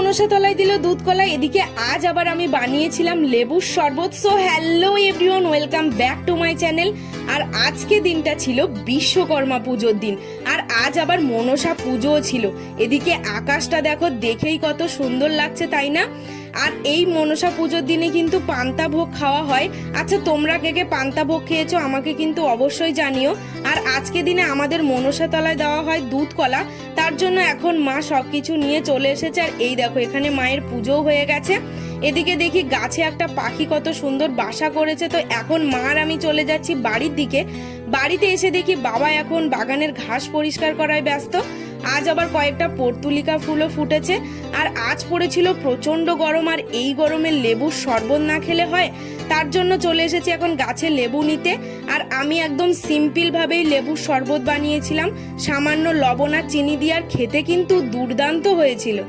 মনসা তলায় দিল দুধ কলা। এদিকে আজ আবার আমি বানিয়েছিলাম লেবুর শরবত। So hello everyone, welcome back to my channel. আর আজকে দিনটা ছিল বিশ্বকর্মা পুজোর দিন, আর আজ আবার মনসা পুজোও ছিল। এদিকে আকাশটা দেখো, দেখেই কত সুন্দর লাগছে, তাই না? আর এই মনসা পুজোর দিনে কিন্তু পান্তা ভোগ খাওয়া হয়। আচ্ছা, তোমরা কে কে পান্তা ভোগ খেয়েছো আমাকে কিন্তু অবশ্যই জানিও। আর আজকে দিনে আমাদের মনসা তলায় দেওয়া হয় দুধ কলা, তার জন্য এখন মা সবকিছু নিয়ে চলে এসেছে। আর এই দেখো, এখানে মায়ের পুজোও হয়ে গেছে। এদিকে দেখি গাছে একটা পাখি কত সুন্দর বাসা করেছে। তো এখন মা আর আমি চলে যাচ্ছি বাড়ির দিকে। বাড়িতে এসে দেখি বাবা এখন বাগানের ঘাস পরিষ্কার করায় ব্যস্ত। আজ আবার কয়েকটা পর্তুলিকা ফুলও ফুটেছে। আর আজ পড়েছিল প্রচন্ড গরম, আর এই গরমে লেবুর শরবত না খেলে হয়। তার জন্য চলে এসেছি এখন গাছে লেবু নিতে। আর আমি একদম সিম্পল ভাবেই লেবুর শরবত বানিয়েছিলাম, সামান্য লবণ আর চিনি দিয়ে। আর খেতে কিন্তু দুর্দান্ত হয়েছিল।